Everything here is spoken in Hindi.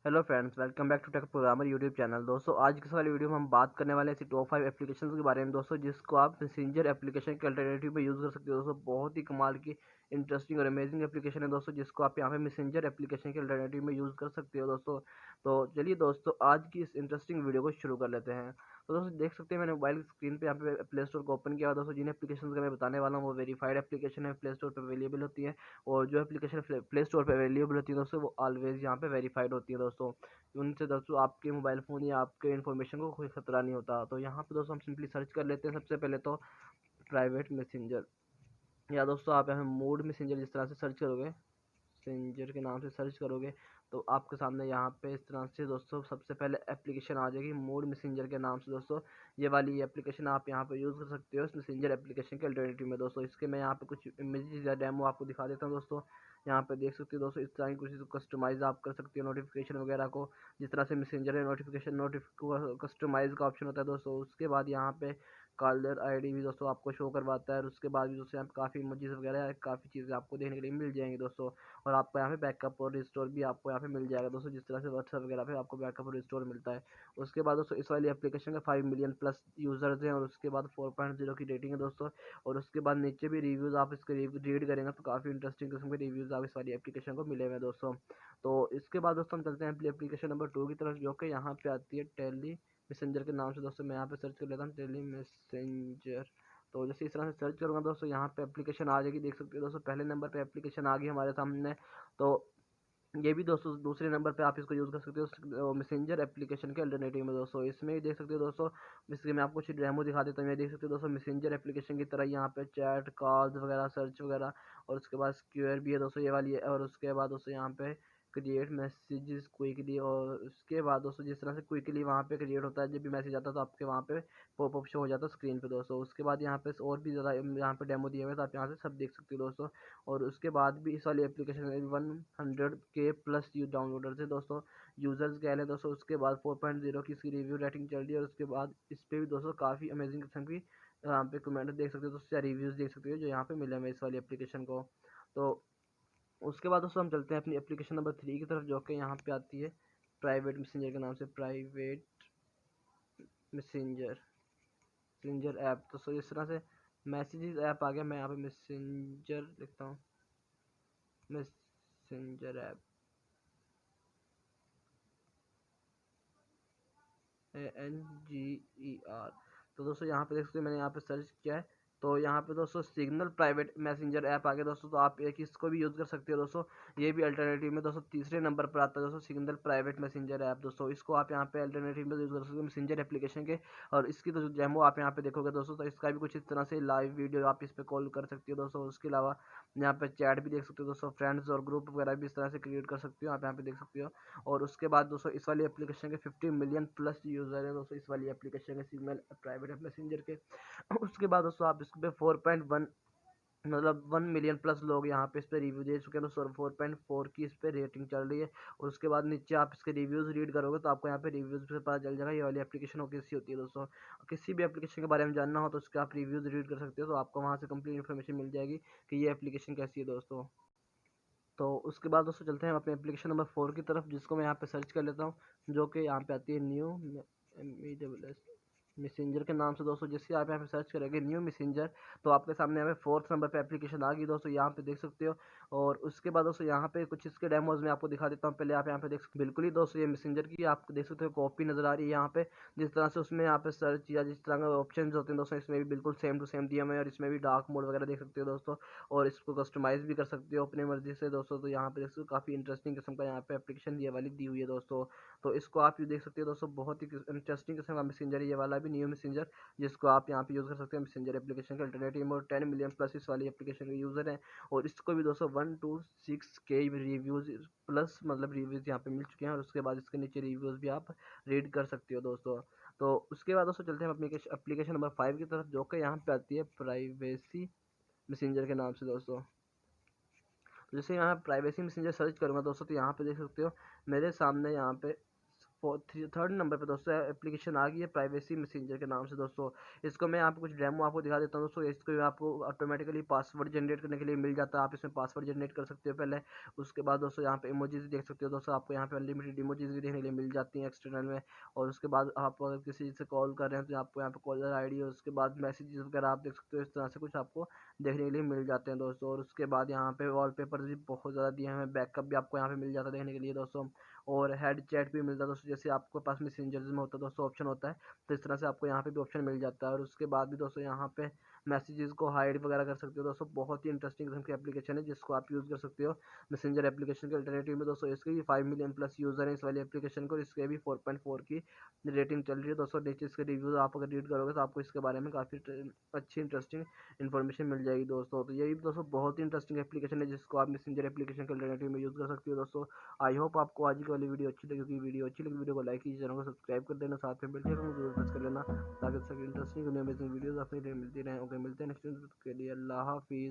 Hello friends, welcome back to Tech Programmer YouTube channel. दोस्तों, आज की इस वाली वीडियो में हम बात करने वाले हैं ऐसी टॉप 5 एप्लीकेशंस के बारे में दोस्तों, जिसको आप मैसेंजर एप्लीकेशन के अल्टरनेटिव में यूज़ कर सकते हो। दोस्तों, बहुत ही कमाल की इंटरेस्टिंग और अमेजिंग एप्लीकेशन है दोस्तों, जिसको आप यहाँ पे मैसेंजर एप्लीकेशन के अल्टरनेटिव में यूज़ कर सकते हो दोस्तों। तो चलिए दोस्तों, आज की इस इंटरेस्टिंग वीडियो को शुरू कर लेते हैं। तो दोस्तों, देख सकते हैं मैंने मोबाइल स्क्रीन पे यहाँ पे प्ले स्टोर को ओपन किया हुआ। दोस्तों, जिन एप्लीकेशन का मैं बताने वाला हूँ वो वेरीफाइड एप्लीकेशन है, प्ले स्टोर पर अवेलेबल होती है। और जो एप्लीकेशन प्ले स्टोर पर अवेलेबल होती है दोस्तों, वो ऑलवेज यहाँ पे वेरीफाइड होती है दोस्तों। उनसे दोस्तों आपके मोबाइल फ़ोन या आपके इन्फॉर्मेशन को कोई ख़तरा नहीं होता। तो यहाँ पे दोस्तों हम सिंपली सर्च कर लेते हैं। सबसे पहले तो प्राइवेट मैसेंजर, या दोस्तों आप यहाँ मोड मैसेंजर जिस तरह से सर्च करोगे, मैसेंजर के नाम से सर्च करोगे, तो आपके सामने यहाँ पे इस तरह से दोस्तों सबसे पहले एप्लीकेशन आ जाएगी मोड मैसेंजर के नाम से दोस्तों। ये वाली एप्लीकेशन आप यहाँ पे यूज़ कर सकते हो इस मैसेंजर एप्लीकेशन के अल्टरनेटिव में दोस्तों। इसके मैं यहाँ पे कुछ इमेजेस या डेमो आपको दिखा देता हूँ दोस्तों। यहाँ पे देख सकते हो दोस्तों, इस तरह की कुछ कस्टमाइज़ आप कर सकते हो नोटिफिकेशन वगैरह को। जिस तरह से मैसेंजर है नोटिफिकेशन कस्टमाइज़ का ऑप्शन होता है दोस्तों। उसके बाद यहाँ पे कॉलर आईडी भी दोस्तों आपको शो करवाता है, और उसके बाद भी दोस्तों यहाँ पे काफ़ी इमोजीज वगैरह काफ़ी चीज़ें आपको देखने के लिए मिल जाएंगी दोस्तों। और आपको यहाँ पे बैकअप और रिस्टोर भी आपको यहाँ पे मिल जाएगा दोस्तों, जिस तरह से व्हाट्सएप वगैरह पे आपको बैकअप और रिस्टोर मिलता है। उसके बाद दोस्तों इस वाली एप्लीकेशन के 5 मिलियन प्लस यूज़र्स हैं, और उसके बाद 4.0 की रेटिंग है दोस्तों। और उसके बाद नीचे भी रिव्यूज़ आप इसके रीड करेंगे तो काफ़ी इंटरेस्टिंग किस्म के रिव्यूज़ आप इस वाली एप्लीकेशन को मिले हुए हैं दोस्तों। तो इसके बाद दोस्तों हम चलते हैं एप्लीकेशन नंबर 2 की तरफ, जो कि यहाँ पे आती है टेली मैसेंजर के नाम से दोस्तों। मैं यहाँ पे सर्च कर लेता हूँ टेली मैसेंजर। तो जैसे इस तरह से सर्च करूँगा दोस्तों, यहाँ पे एप्लीकेशन आ जाएगी। देख सकते हो दोस्तों, पहले नंबर पे एप्लीकेशन आ गई हमारे सामने। तो ये भी दोस्तों दूसरे नंबर पे आप इसको यूज़ कर सकते हो मैसेंजर एप्लीकेशन के अल्टरनेटिव में दोस्तों। इसमें भी देख सकते हो दोस्तों, इसके मैं आपको कुछ डेमो दिखा देता हूँ। ये देख सकते हो दोस्तों, मैसेंजर एप्लीकेशन की तरह यहाँ पे चैट कॉल्स वगैरह सर्च वगैरह, और उसके बाद स्क्यूअर भी है दोस्तों, ये वाली है। और उसके बाद दोस्तों यहाँ पे क्रिएट मैसेजेस क्विकली, और उसके बाद दोस्तों जिस तरह से क्विकली वहाँ पे क्रिएट होता है, जब भी मैसेज आता है तो आपके वहाँ पे पॉपअप शो हो जाता है स्क्रीन पे दोस्तों। उसके बाद यहाँ पे और भी ज़्यादा यहाँ पे डेमो दिए हुए हैं, तो आप यहाँ से सब देख सकते हो दोस्तों। और उसके बाद भी इस वाली एप्लीकेशन में 100K प्लस डाउनलोडर थे दोस्तों, यूज़र्स कह लें दोस्तों। उसके बाद 4.0 की इसकी रिव्यू रेटिंग चल रही है, और उसके बाद इस पर भी दोस्तों काफ़ी अमेजिंग किस्म की यहाँ पे कमेंट देख सकते हो दोस्तों, या रिव्यूज़ देख सकते हो जो यहाँ पे मिले हमें इस वाली एप्लीकेशन को। तो उसके बाद दोस्तों हम चलते हैं अपनी एप्लीकेशन नंबर 3 की तरफ, जो कि यहाँ पे आती है प्राइवेट मैसेंजर के नाम से। प्राइवेट मैसेंजर मैसेंजर ऐप दोस्तों, इस तरह से मैसेजेस ऐप आ गया। मैं यहाँ पे मैसेंजर लिखता हूँ, मैसेंजर ऐप ANGER। तो दोस्तों यहाँ पे देख सकते हैं, मैंने यहाँ पे सर्च किया है, तो यहाँ पे दोस्तों सिग्नल प्राइवेट मैसेंजर ऐप आ गया दोस्तों। तो आप एक इसको भी यूज़ कर सकते हो दोस्तों। ये भी अल्टरनेटिव में दोस्तों तीसरे नंबर पर आता है दोस्तों, सिग्नल प्राइवेट मैसेंजर ऐप दोस्तों। इसको आप यहाँ पे अल्टरनेटिव में यूज़ कर सकते हो मैसेंजर एप्लीकेशन के। और इसकी तो डेमो आप यहाँ पे देखोगे दोस्तों, तो इसका भी कुछ इस तरह से लाइव वीडियो आप इस पर कॉल कर सकते हो दोस्तों। उसके अलावा यहाँ पे चैट भी देख सकते हो दोस्तों, फ्रेंड्स और ग्रुप वगैरह भी इस तरह से क्रिएट कर सकते हो, आप यहाँ पे देख सकते हो। और उसके बाद दोस्तों इस वाली एप्लीकेशन के 50 मिलियन प्लस यूज़र है दोस्तों, इस वाली एप्लीकेशन के सिग्नल प्राइवेट मैसेंजर के। उसके बाद दोस्तों आप इस पे 4.1 मतलब 1 मिलियन प्लस लोग यहाँ पे इस पे रिव्यू दे चुके हैं दोस्तों, 4.4 की इस पे रेटिंग चल रही है। और उसके बाद नीचे आप इसके रिव्यूज़ रीड करोगे तो आपको यहाँ पे रिव्यूज़ से पता चल जाएगा ये वाली एप्लीकेशन हो कैसी होती है दोस्तों। किसी भी एप्लीकेशन के बारे में जानना हो तो उसके आप रिव्यूज़ रीड कर सकते हो, तो आपको वहाँ से कंप्लीट इन्फॉर्मेशन मिल जाएगी कि ये एप्लीकेशन कैसी है दोस्तों। तो उसके बाद दोस्तों चलते हैं अपने एप्लीकेशन नंबर 4 की तरफ, जिसको मैं यहाँ पे सर्च कर लेता हूँ, जो कि यहाँ पे आती है न्यू MESS मैसेंजर के नाम से दोस्तों। जैसे आप यहाँ पे सर्च करेंगे न्यू मैसेंजर, तो आपके सामने यहाँ पे 4th नंबर पे एप्लीकेशन आ गई दोस्तों, यहाँ पे देख सकते हो। और उसके बाद दोस्तों यहाँ पे कुछ इसके डेमोज में आपको दिखा देता हूँ। पहले आप यहाँ पे देख सकते बिल्कुल ही दोस्तों, ये मैसेंजर की आपको देख सकते हो कॉपी नज़र आ रही है यहाँ पे। जिस तरह से उसमें यहाँ पे सर्च या जिस तरह के ऑप्शन होते हैं दोस्तों, इसमें भी बिल्कुल सेम टू सेम दिया हुआ है। और इसमें भी डार्क मोड वगैरह देख सकते हो दोस्तों, और इसको कस्टमाइज़ भी कर सकते हो अपनी मर्ज़ी से दोस्तों। तो यहाँ पे देख सकते हो काफ़ी इंटरेस्टिंग किस्म का यहाँ पे एप्लीकेशन ये वाली दी हुई है दोस्तों। तो इसको आप ये देख सकते हो दोस्तों, बहुत ही इंटरेस्टिंग किस्म का मैसेंजर है ये वाला भी, न्यू मैसेंजर, जिसको आप यहाँ पे यूज़ कर सकते हैं मैसेंजर एप्लीकेशन के अल्टरनेटिव में। और 10 मिलियन प्लस इस वाली एप्लीकेशन के यूज़र हैं। और इसको भी दोस्तों 126K रिव्यूज़ प्लस मतलब रिव्यूज़ यहाँ पे मिल चुके हैं। और उसके बाद इसके नीचे रिव्यूज़ भी आप रीड कर सकते हो दोस्तों। तो उसके बाद दोस्तों चलते हैं एप्लीकेशन नंबर 5 की तरफ, जो कि यहाँ पे आती है प्राइवेसी मैसेंजर के नाम से दोस्तों। तो जैसे यहाँ प्राइवेसी मैसेंजर सर्च करूँगा दोस्तों, तो यहाँ पे देख सकते हो मेरे सामने यहाँ पे थर्ड नंबर पे दोस्तों एप्लीकेशन आ गई है प्राइवेसी मैसेंजर के नाम से दोस्तों। इसको मैं यहाँ पे कुछ डेमो आपको दिखा देता हूँ दोस्तों। इसको आपको ऑटोमेटिकली पासवर्ड जनरेट करने के लिए मिल जाता है, आप इसमें पासवर्ड जनरेट कर सकते हो पहले। उसके बाद दोस्तों यहाँ पे इमोजीज देख सकते हो दोस्तों, आपको यहाँ पे अनलिमिटेड इमोजीज भी देखने के लिए मिल जाती हैं एक्सटर्नल में। और उसके बाद आप अगर किसी से कॉल कर रहे हैं तो आपको यहाँ पे कॉलर आईडी और उसके बाद मैसेजेस वगैरह आप देख सकते हो। इस तरह से कुछ आपको देखने के लिए मिल जाते हैं दोस्तों। और उसके बाद यहाँ पे वॉलपेपर भी बहुत ज़्यादा दिए हैं, बैकअप भी आपको यहाँ पे मिल जाता है देखने के लिए दोस्तों। और हेड चैट भी मिलता है दोस्तों, जैसे आपके पास मैसेंजर्स में होता है दोस्तों ऑप्शन होता है, तो इस तरह से आपको यहाँ पे भी ऑप्शन मिल जाता है। और उसके बाद भी दोस्तों यहाँ पे मैसेजेस को हाइड वगैरह कर सकते हो दोस्तों। बहुत ही इंटरेस्टिंग किस्म की एप्लीकेशन है जिसको आप यूज़ कर सकते हो मैसेंजर एप्लीकेशन के अल्टरनेटिव में दोस्तों। इसके भी 5 मिलियन प्लस यूज़र हैं इस वाली एप्लीकेशन को, इसके भी 4.4 की रेटिंग चल रही है दोस्तों। नीचे इसके रिव्यूज़ आप अगर रीड करोगे तो आपको इसके बारे में काफ़ी अच्छी इंटरेस्टिंग इन्फॉर्मेशन मिल जाएगी दोस्तों। तो यही दोस्तों बहुत ही इंटरेस्टिंग एप्लीकेशन है जिसको आप मैसेंजर एप्लीकेशन के अल्टरनेटिव में यूज़ कर सकते हो दोस्तों। आई होप आपको आज की वाली वीडियो अच्छी लगी होगी। वीडियो अच्छी लगी वीडियो को लाइक कीजिए, चैनल को सब्सक्राइब कर देना, साथ में बेल के आइकन को जरूर प्रेस कर लेना ताकि इंटरेस्टिंग अमेजिंग वीडियोस अपनी मिलती रहें। ओके, मिलते हैं नेक्स्ट वीडियो के लिए। अल्लाह हाफिज़।